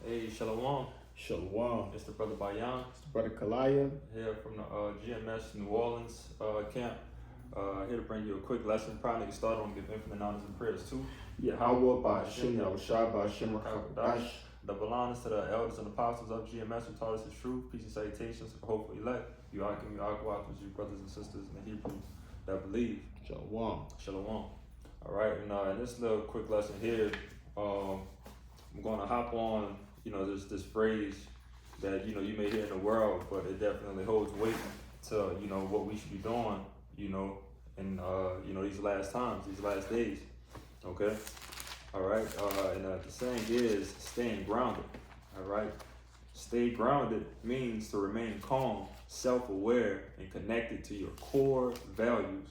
Hey, Shalom. Shalom. It's the brother Bayan It's the brother Kalaya. here from the GMS New Orleans camp. Here to bring you a quick lesson. Probably get started on give infinite honors and prayers too. Yahweh Ba'ashem Yahushua Ba'ashem Rakadash. Double honors to the elders and apostles of GMS who taught us the truth. Peace and salutations for hopeful elect. You brothers and sisters in the Hebrew that believe. Shalom. Shalom. All right, and in this little quick lesson here, I'm going to hop on, this phrase that, you may hear in the world, but it definitely holds weight to, what we should be doing, in, these last times, these last days, okay? All right, and the saying is staying grounded, all right? Stay grounded means to remain calm, self-aware, and connected to your core values,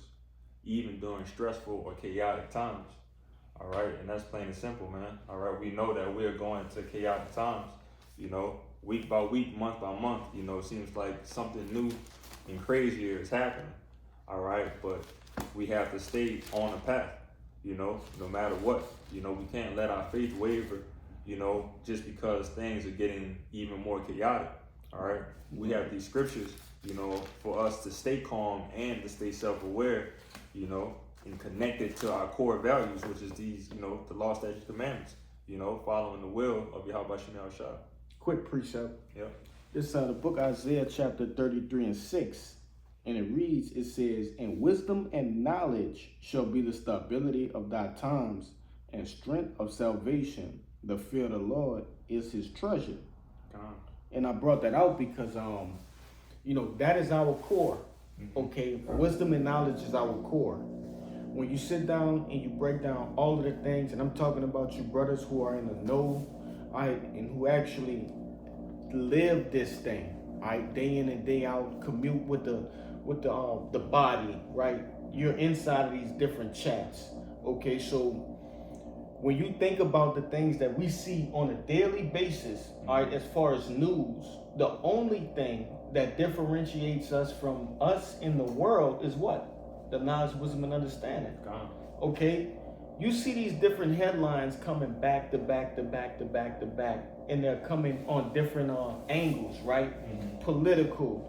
even during stressful or chaotic times. All right, and that's plain and simple, man. All right, we know that we are going to chaotic times, week by week, month by month, it seems like something new and crazier is happening. All right, but we have to stay on the path, no matter what. We can't let our faith waver, just because things are getting even more chaotic. All right, we have these scriptures, for us to stay calm and to stay self-aware, and connected to our core values, which is these, the law, statutes, commandments, following the will of Yahweh Shem Yahushua. Quick precept. Yep. This is the book Isaiah chapter 33 and 6. And it says, and wisdom and knowledge shall be the stability of thy times, and strength of salvation. The fear of the Lord is his treasure. And I brought that out because, that is our core. Okay, wisdom and knowledge is our core. When you sit down and you break down all of the things, and I'm talking about you brothers who are in the know, and who actually live this thing, day in and day out, commute with the body, right? You're inside of these different chats. Okay, so when you think about the things that we see on a daily basis, as far as news, the only thing that differentiates us from us in the world is what? The knowledge, wisdom, and understanding. Okay? You see these different headlines coming back to back to back to back to back, and they're coming on different angles, right? Political,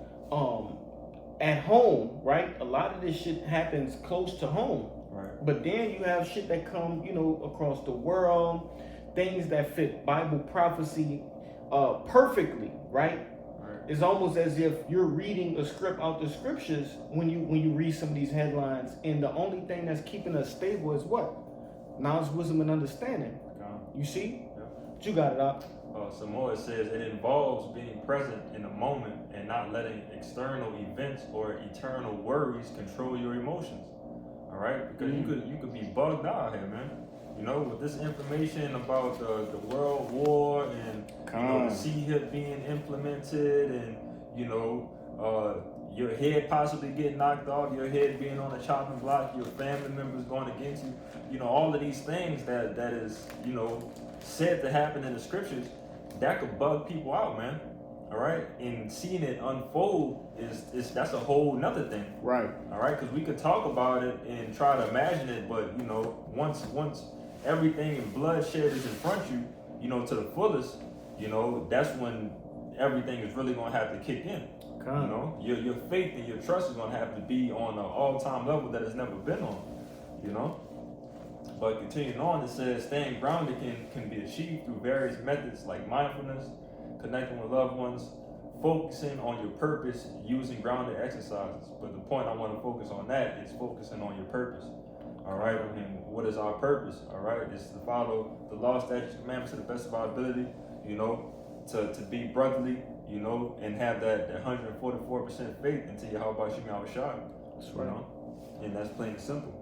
at home, right? A lot of this shit happens close to home. Right. But then you have shit that come, across the world, things that fit Bible prophecy perfectly, right? It's almost as if you're reading a script out the scriptures when you read some of these headlines, and the only thing that's keeping us stable is what? Knowledge, wisdom, and understanding. You see? Yeah. But you got it out. Some more, it says it involves being present in the moment and not letting external events or eternal worries control your emotions. All right, because you could be bugged out here, man. With this information about the world war and the CHIP being implemented, and your head possibly getting knocked off, your head being on a chopping block, your family members going against you, all of these things that is said to happen in the scriptures, that could bug people out, man. All right, and seeing it unfold that's a whole nother thing. Right. All right, because we could talk about it and try to imagine it, but once everything in bloodshed is in front of you, to the fullest, that's when everything is really gonna have to kick in. Your faith and your trust is gonna have to be on an all-time level that it's never been on. But continuing on, it says staying grounded can be achieved through various methods like mindfulness, connecting with loved ones, focusing on your purpose, using grounded exercises. But the point I want to focus on that is focusing on your purpose. All right, and what is our purpose? All right, it's to follow the law, statutes, commandments to the best of our ability, to be brotherly, and have that 144% faith into Yahweh Shem Yahushua. That's right. And that's plain and simple.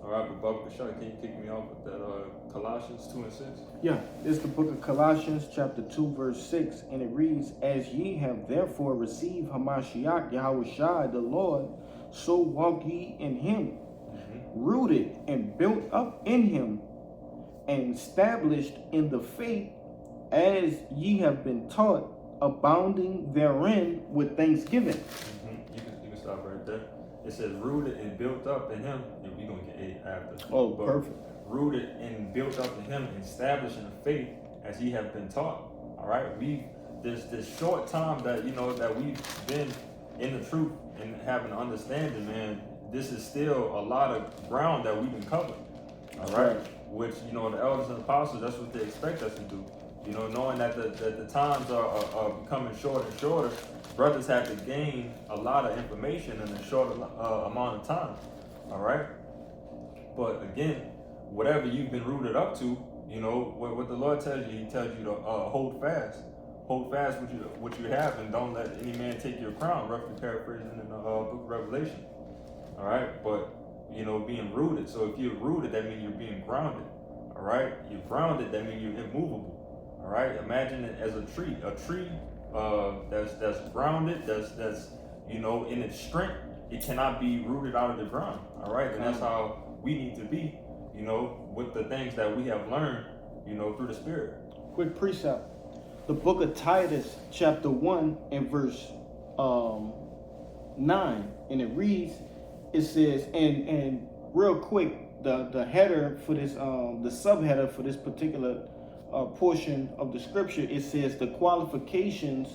All right, but Baba Kashai, can you kick me off with that Colossians 2 and 6? Yeah, it's the book of Colossians chapter 2 verse 6, and it reads, as ye have therefore received Hamashiach Yahushua the Lord, so walk ye in him, rooted and built up in him, and established in the faith as ye have been taught, abounding therein with thanksgiving. You can stop right there. It says rooted and built up in him, and we're going to get it after. Oh, perfect. Rooted and built up in him, and established in the faith as ye have been taught. All right, this short time that that we've been in the truth and having an understanding, man. This is still a lot of ground that we've been covering. All right, which the elders and apostles, that's what they expect us to do. Knowing that the times are becoming shorter and shorter, brothers have to gain a lot of information in a short amount of time. All right, but again, whatever you've been rooted up to, what the Lord tells you, He tells you to hold fast what you have, and don't let any man take your crown. Roughly paraphrasing in the book of Revelation. All right, but being rooted. So if you're rooted, that means you're being grounded. All right, you're grounded. That means you're immovable. All right, imagine it as a tree. A tree that's grounded. That's in its strength. It cannot be rooted out of the ground. All right, and that's how we need to be. With the things that we have learned. Through the Spirit. Quick precept. The book of Titus, chapter 1 and verse 9, and it reads. It says, and real quick, the header for this, the subheader for this particular portion of the scripture, it says the qualifications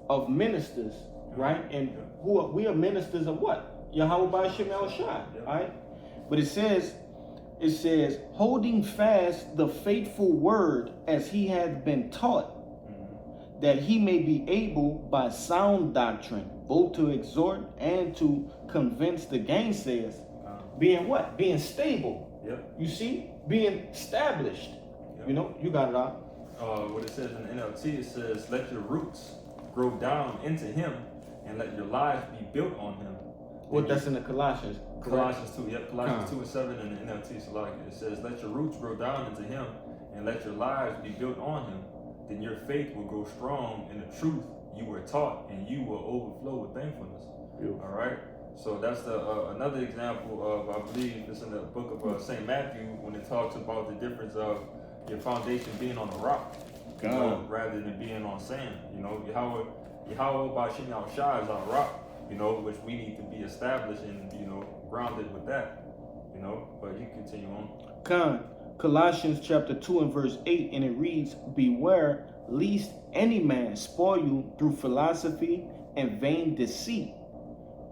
of ministers, right? And we are ministers of what? Yahweh B'Shem El Shai, right? But it says, holding fast the faithful word as he had been taught, that he may be able by sound doctrine both to exhort and to convince the gainsayers. Being what? Being stable. Yep. You see? Being established. Yep. You got it out. What it says in the NLT, it says, let your roots grow down into him and let your lives be built on him. What that's in the Colossians. Colossians 2, yep. Colossians 2 and 7 in the NLT. So it says, let your roots grow down into him and let your lives be built on him. Then your faith will grow strong in the truth you were taught, and you will overflow with thankfulness. Beautiful. All right. So that's another example of, I believe it's in the book of St. Matthew, when it talks about the difference of your foundation being on a rock, rather than being on sand. Yahweh B'Shem El Shai is our rock, which we need to be established and grounded with that. But you continue on. Colossians chapter 2 and verse 8, and it reads, beware lest any man spoil you through philosophy and vain deceit,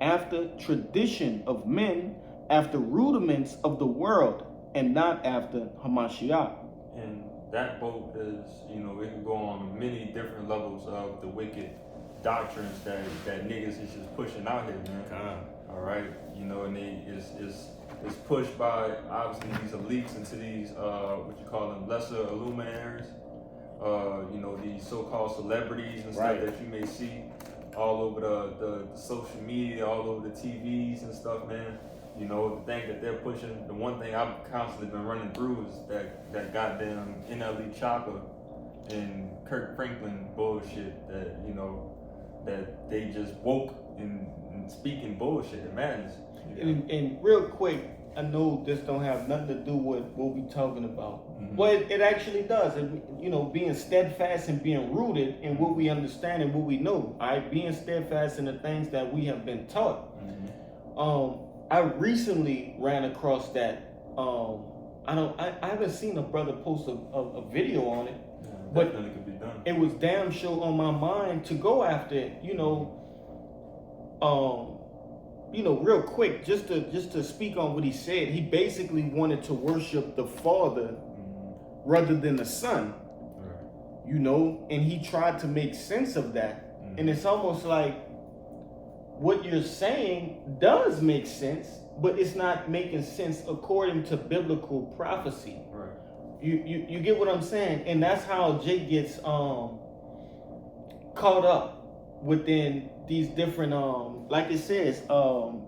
after tradition of men, after rudiments of the world, and not after Hamashiach. And that boat is, it can go on many different levels of the wicked doctrines that niggas is just pushing out here, man. All right, and it's pushed by obviously these elites into these what you call them lesser illuminaries, these so-called celebrities and stuff that you may see all over the social media, all over the TVs and stuff, man. The thing that they're pushing, the one thing I've constantly been running through is that goddamn NLE Chopper and Kirk Franklin bullshit that they just woke and speaking bullshit and madness. And real quick, I know this don't have nothing to do with what we talking about. Mm-hmm. Well, it actually does. Being steadfast and being rooted in what we understand and what we know. All right, being steadfast in the things that we have been taught. Mm-hmm. I recently ran across that. I haven't seen a brother post a video on it, but it could be done. It was damn sure on my mind to go after it. Real quick, just to speak on what he said, he basically wanted to worship the Father rather than the Son. Right. And he tried to make sense of that. And it's almost like what you're saying does make sense, but it's not making sense according to biblical prophecy. Right. You get what I'm saying? And that's how Jake gets caught up within these different like it says,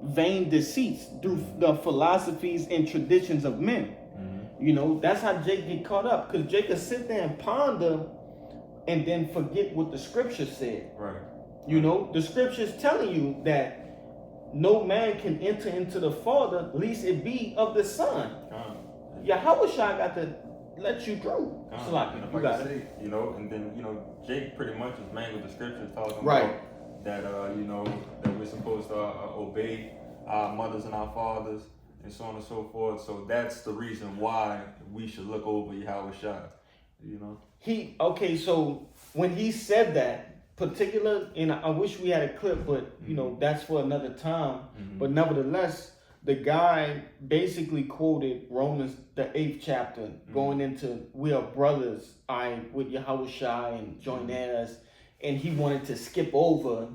vain deceits through the philosophies and traditions of men. Mm-hmm. That's how Jake get caught up, because Jake could sit there and ponder and then forget what the scripture said. Right. The scripture's telling you that no man can enter into the Father lest it be of the Son. Yahweh Shai got to let you through. You got it. And then Jake pretty much is mangled the scripture talking right. about that that we're supposed to obey our mothers and our fathers and so on and so forth. So that's the reason why we should look over Yahweh Shai. So when he said that particular, and I wish we had a clip, but you know that's for another time. But nevertheless, the guy basically quoted Romans the 8th chapter, going into we are brothers, with Yahushua and joint heirs, and he wanted to skip over,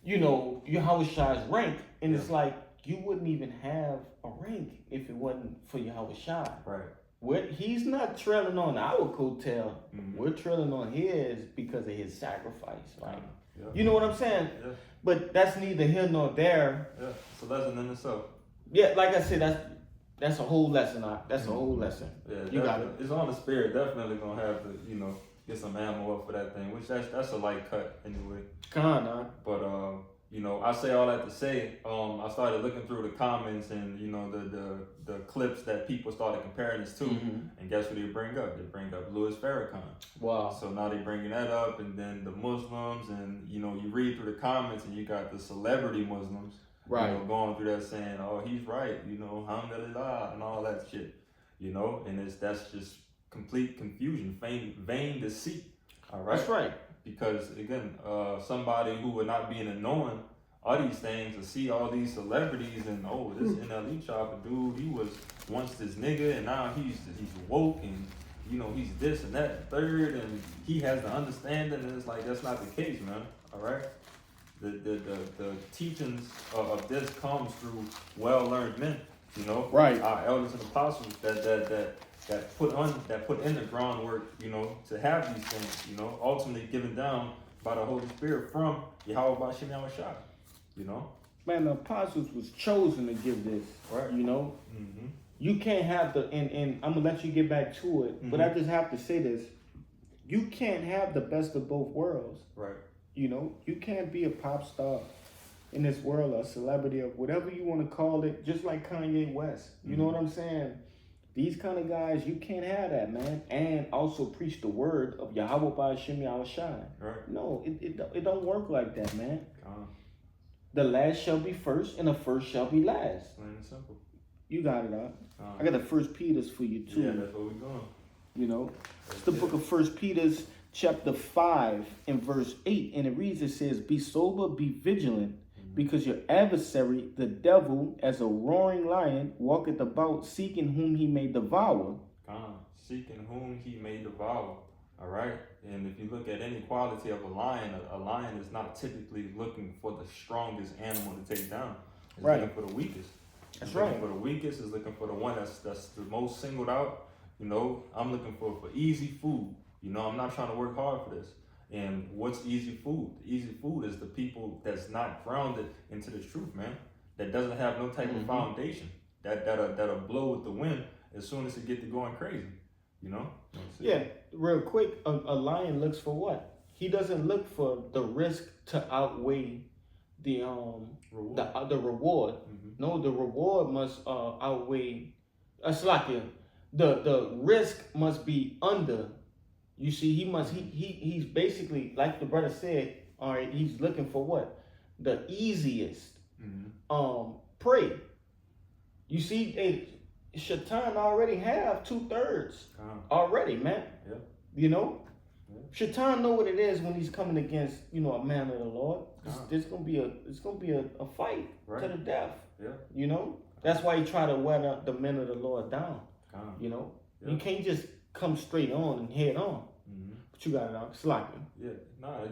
you know, Yahushua's rank, and it's like you wouldn't even have a rank if it wasn't for Yahushua. He's not trailing on our coattail. We're trailing on his because of his sacrifice, right? You know what I'm saying? But that's neither here nor there. It's a lesson in itself. Yeah, like I said, that's a whole lesson. That's a whole lesson. Yeah, you got it. It's on the spirit. Definitely gonna have to, you know, get some ammo up for that thing. Which that's a light cut anyway. But you know, I say all that to say, I started looking through the comments and, you know, the clips that people started comparing this to, and guess what they bring up? They bring up Louis Farrakhan. Wow. So now they bringing that up, and then the Muslims, and, you know, you read through the comments and you got the celebrity Muslims, right, you know, going through that saying, oh, he's right, you know, alhamdulillah, and all that shit, you know, and that's just complete confusion, vain deceit, all right? That's right. Because again, somebody who would not be in the knowing of these things to see all these celebrities and this NLE chopper dude, he was once this nigga and now he's woke and, you know, he's this and that and third and he has the understanding, and it's like that's not the case, man. All right, the teachings of this comes through well learned men, you know, right? Our elders and apostles that put in the groundwork, you know, to have these things, you know, ultimately given down by the Holy Spirit from Yahweh Bashim Yahushua, you know. Man, the apostles was chosen to give this, right? You know, you can't have and I'm gonna let you get back to it, but I just have to say this: you can't have the best of both worlds, right? You know, you can't be a pop star in this world, a celebrity, or whatever you want to call it, just like Kanye West. You know what I'm saying? These kind of guys, you can't have that, man. And also preach the word of Yahweh Ba'ashim Yahushua. Right. No, it don't work like that, man. The last shall be first, and the first shall be last. Plain and simple. You got it, huh? I got the First Peter's for you too. Yeah, that's where we going. You know, it's the book of First Peter's, chapter 5, and verse 8, and it reads. It says, "Be sober, be vigilant." Because your adversary, the devil, as a roaring lion, walketh about, seeking whom he may devour. Seeking whom he may devour. All right? And if you look at any quality of a lion is not typically looking for the strongest animal to take down. It's looking for the weakest. That's right. Looking for the weakest. It's looking for the one that's the most singled out. You know, I'm looking for easy food. You know, I'm not trying to work hard for this. And what's easy food? Easy food is the people that's not grounded into the truth, man. That doesn't have no type of foundation. That'll blow with the wind as soon as it get to going crazy. You know? Yeah, real quick, a lion looks for what? He doesn't look for the risk to outweigh the reward. The reward. No, the reward must outweigh. The risk must be under. You see, he's basically, like the brother said, all right, he's looking for what? The easiest prey. You see, Shaitan already have 2/3 already, man. Yeah. You know? Yeah. Shaitan know what it is when he's coming against, you know, a man of the Lord. It's gonna be a fight to the death. Yeah. You know? That's why he try to wear the men of the Lord down. You know? Yeah. You can't just come straight on and head on. But you got it out. Slacking. Yeah.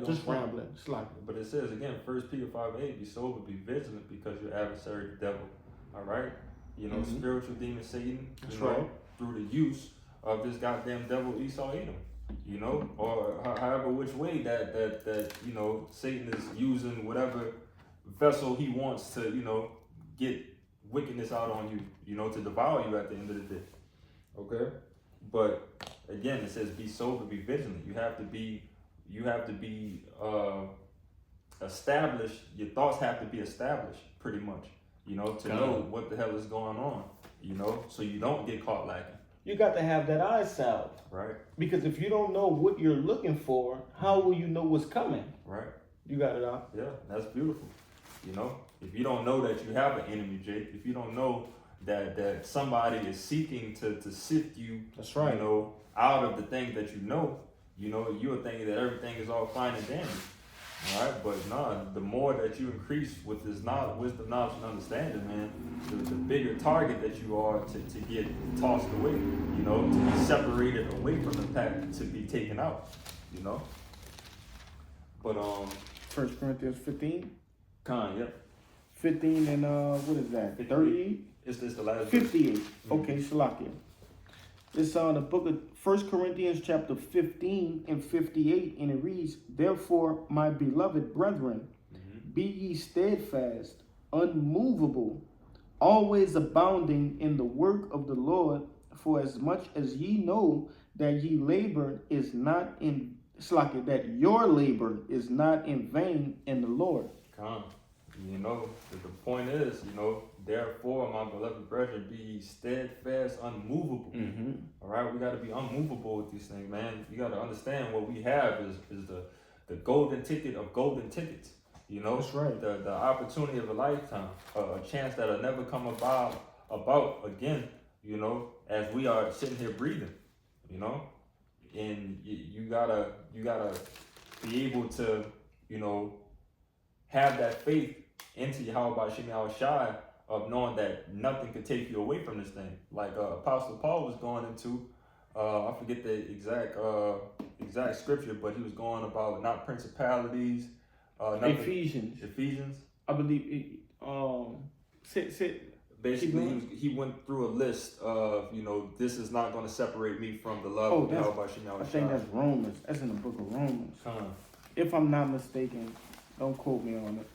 Just rambling. Slacking. But it says again, 1 Peter 5:8, be sober, be vigilant, because your adversary, the devil. All right? You know, spiritual demon Satan, through the use of this goddamn devil Esau Edom. You know, or however which way that you know, Satan is using whatever vessel he wants to, you know, get wickedness out on you, you know, to devour you at the end of the day. Okay? But again, it says be sober, be vigilant. You have to be established. Your thoughts have to be established, pretty much, you know, to know what the hell is going on, you know, so you don't get caught lacking. You got to have that eye salve. Right. Because if you don't know what you're looking for, how will you know what's coming? Right. You got it out. Yeah, that's beautiful. You know, if you don't know that you have an enemy, Jake, if you don't know that somebody is seeking to sift you, that's right, you know, out of the thing that you know, you know, you would think that everything is all fine and dandy. All right, but no, the more that you increase with this knowledge, wisdom, knowledge, and understanding, man, the bigger target that you are to get tossed away, you know, to be separated away from the pack, to be taken out, you know. But 1 Corinthians 15. yep. 15 and what is that? 38? It's the last 58. Mm-hmm. Okay, Shalakia. It's on the book of 1 Corinthians chapter 15 and 58, and it reads, "Therefore, my beloved brethren, be ye steadfast, unmovable, always abounding in the work of the Lord, for as much as ye know that ye labor is not in Shalakia, that your labor is not in vain in the Lord." You know, the point is, you know, therefore, my beloved brethren, be ye steadfast, unmovable. All right, we got to be unmovable with these things, man. You got to understand what we have is the golden ticket of golden tickets. You know, that's right. The opportunity of a lifetime, a chance that'll never come about again. You know, as we are sitting here breathing. You know, and you gotta be able to, you know, have that faith into Yahweh Shem Shai of knowing that nothing could take you away from this thing. Like Apostle Paul was going into, I forget the exact scripture, but he was going about not principalities. Ephesians. I believe. Basically, he went through a list of, you know, this is not going to separate me from the love of Yahweh Shem Shai. I think that's Romans. That's in the book of Romans. If I'm not mistaken, don't quote me on it.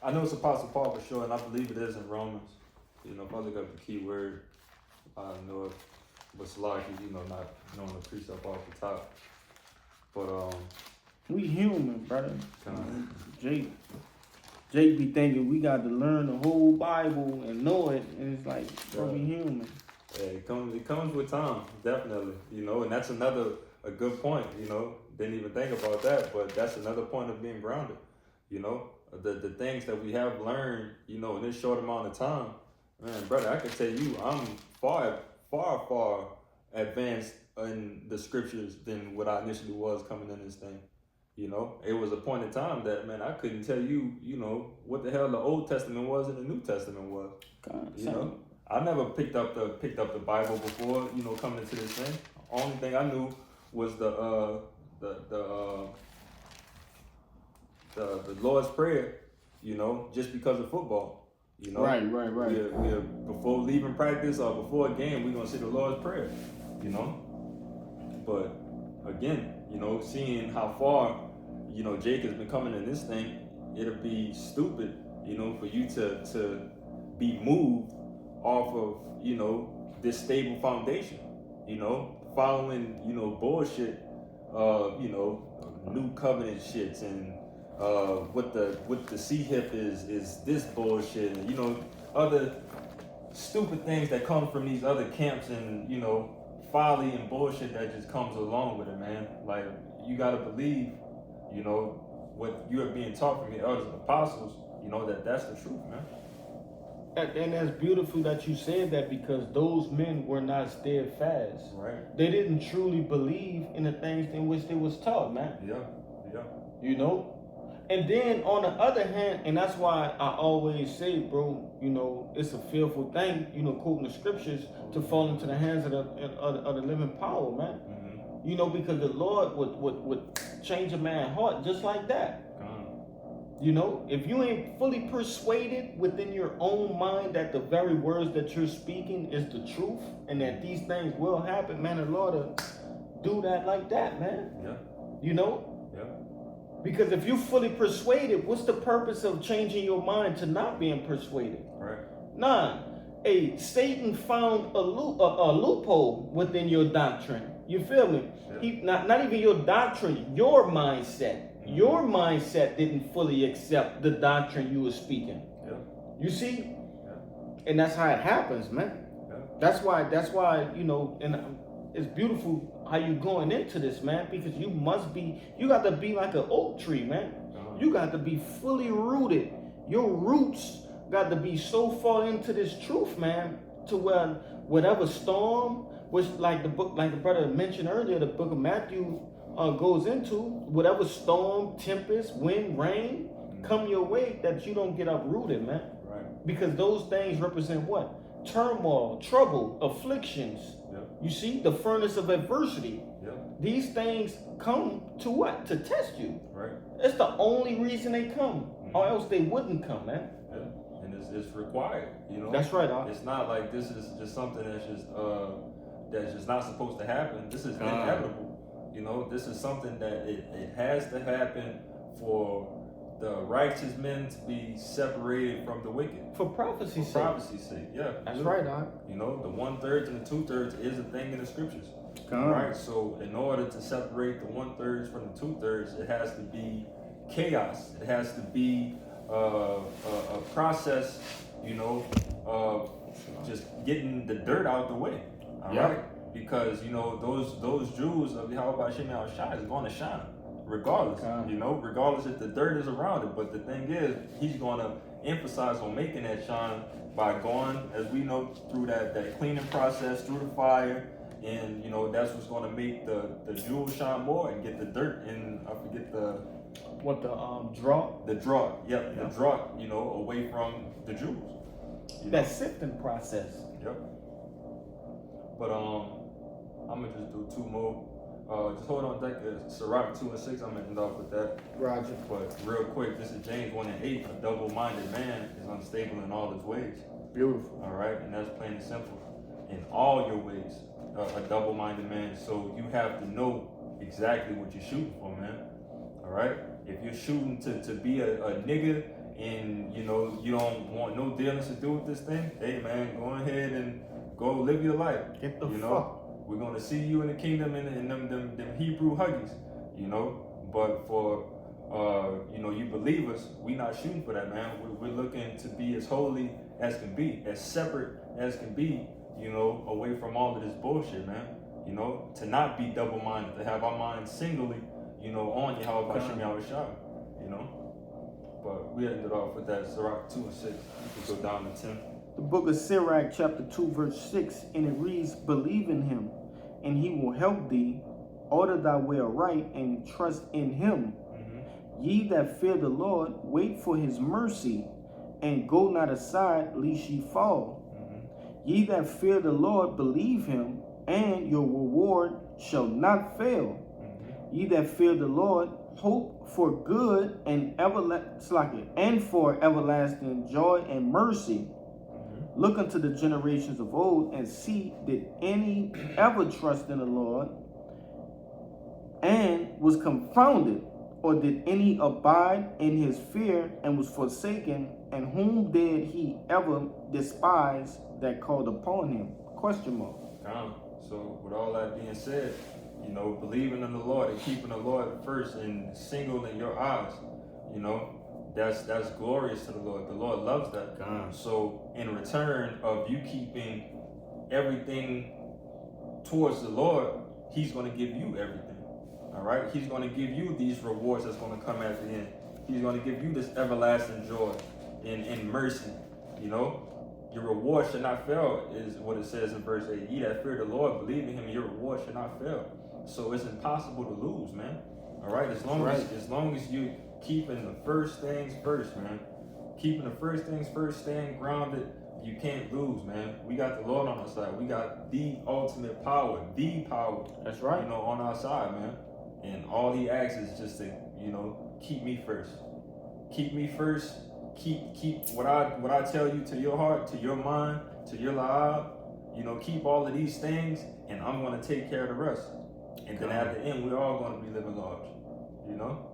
I know it's Apostle Paul for sure, and I believe it is in Romans. You know, if I look up the key word, I know it. But Salaki, you know, not knowing the precept off the top. But we human, brother. Jake be thinking we got to learn the whole Bible and know it, and it's like, bro, we human. Yeah, it comes with time, definitely. You know, and that's a good point. You know, didn't even think about that, but that's another point of being grounded. You know, the things that we have learned, you know, in this short amount of time, man, brother, I can tell you, I'm far advanced in the scriptures than what I initially was coming in this thing. You know, it was a point in time that, man, I couldn't tell you, you know, what the hell the Old Testament was and the New Testament was. You know, I never picked up the Bible before, you know, coming into this thing. Only thing I knew was the Lord's Prayer, you know, just because of football. You know, right. We're before leaving practice or before a game, we're gonna say the Lord's Prayer. You know, but again, you know, seeing how far, you know, Jake has been coming in this thing, it'll be stupid, you know, for you to be moved off of, you know, this stable foundation. You know, following, you know, bullshit, you know, new covenant shits and what the C-hip is this bullshit, and, you know, other stupid things that come from these other camps, and, you know, folly and bullshit that just comes along with it, man. Like, you gotta believe, you know, what you are being taught from the elders and apostles, you know, that's the truth, man. And that's beautiful that you said that, because those men were not steadfast. Right. They didn't truly believe in the things in which they was taught, man. Yeah. You know? And then on the other hand, and that's why I always say, bro, you know, it's a fearful thing, you know, quoting the scriptures, to fall into the hands of the living power, man. Mm-hmm. You know, because the Lord would change a man's heart just like that. You know, if you ain't fully persuaded within your own mind that the very words that you're speaking is the truth and that these things will happen, man, the Lord will do that like that, man. Yeah. You know? Yeah. Because if you're fully persuaded, what's the purpose of changing your mind to not being persuaded? Right. Nah. Satan found a loophole within your doctrine. You feel me? Yeah. He not even your doctrine, your mindset. Your mindset didn't fully accept the doctrine you were speaking. Yeah. You see? Yeah. And that's how it happens, man. Yeah. That's why, you know, and it's beautiful how you going into this, man, because you got to be like an oak tree, man. You got to be fully rooted. Your roots got to be so far into this truth, man, to where whatever storm, which like the brother mentioned earlier, the book of Matthew, goes into, whatever storm, tempest, wind, rain come your way, that you don't get uprooted, man. Right. Because those things represent what? Turmoil, trouble, afflictions. Yep. You see, the furnace of adversity. Yep. These things come to what? To test you. Right. That's the only reason they come, or else they wouldn't come, man. Yeah. And it's required, you know. That's right, It's not like this is just something that's just not supposed to happen. This is inevitable. You know, this is something that it has to happen for the righteous men to be separated from the wicked. For prophecy's sake. Prophecy's sake, yeah. That's right, Doc. You know, the 1/3 and the 2/3 is a thing in the scriptures. God. Right? So in order to separate the 1/3 from the 2/3, it has to be chaos. It has to be a process, you know, just getting the dirt out the way. All right? Because, you know, those Jews of Yahweh Hashem Yahushua is going to shine regardless. You know, regardless if the dirt is around it. But the thing is, he's going to emphasize on making that shine by going, as we know, through that cleaning process, through the fire. And, you know, that's what's going to make the jewels shine more and get the dirt in, I forget what, the drought? The drought, yep. The drought, you know, away from the jewels. That sifting process. Yep. But I'm gonna just do two more. Just hold on deck. Sirach 2 and 6. I'm gonna end off with that. Roger. But real quick, this is James 1 and 8. A double-minded man is unstable in all his ways. Beautiful. All right, and that's plain and simple. In all your ways, a double-minded man. So you have to know exactly what you're shooting for, man. All right. If you're shooting to be a nigga and you know you don't want no dealings to do with this thing, hey man, go ahead and go live your life. Get the you fuck. know, we're gonna see you in the kingdom in them Hebrew huggies, you know. But for you know, you believers, we not shooting for that, man. We're looking to be as holy as can be, as separate as can be, you know, away from all of this bullshit, man. You know, to not be double-minded, to have our minds singly, you know, on Yahweh Hashem Yahushua, you know. But we ended off with that Sirach 2 and 6. We could go down to 10. The book of Sirach, chapter 2, verse 6, and it reads, believe in him, and he will help thee. Order thy way aright, and trust in him. Ye that fear the Lord, wait for his mercy, and go not aside, lest ye fall. Ye that fear the Lord, believe him, and your reward shall not fail. Ye that fear the Lord, hope for good and for everlasting joy and mercy. Look unto the generations of old and see, did any ever trust in the Lord and was confounded, or did any abide in his fear and was forsaken, and whom did he ever despise that called upon him? Question mark. So with all that being said, you know, believing in the Lord and keeping the Lord first and single in your eyes, you know, that's glorious to the Lord. The Lord loves that. So in return of you keeping everything towards the Lord, he's going to give you everything. All right? He's going to give you these rewards that's going to come at the end. He's going to give you this everlasting joy and mercy, you know. Your reward should not fail is what it says in verse 8. Ye that fear the Lord, believe in him, your reward should not fail. So it's impossible to lose, man. All right? As long as you keeping the first things first, man. Keeping the first things first, staying grounded, you can't lose, man. We got the Lord on our side. We got the ultimate power, the power. That's right. You know, on our side, man. And all he asks is just to, you know, keep me first. Keep me first. Keep what I tell you to your heart, to your mind, to your life. You know, keep all of these things, and I'm gonna take care of the rest. And then at the end, we're all gonna be living large. You know.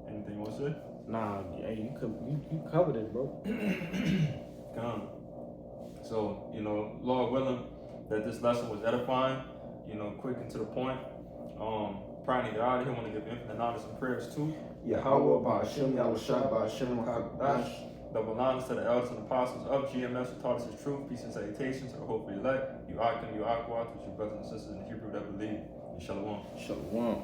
Anything you want to say? Nah, hey, you covered it, bro. Come. So, you know, Lord willing, that this lesson was edifying, you know, quick and to the point. Trying to get out of here. I want to give infinite honors and prayers to Yahweh, Ba'ashem, Yahushua, Ba'ashem, Hakadosh. Double honors to the elders and apostles of GMS who taught us the truth. Peace and salutations to the hope of elect. You Akim, you Aqua, to your brothers and sisters in Hebrew that believe. And Shalom. Shalom.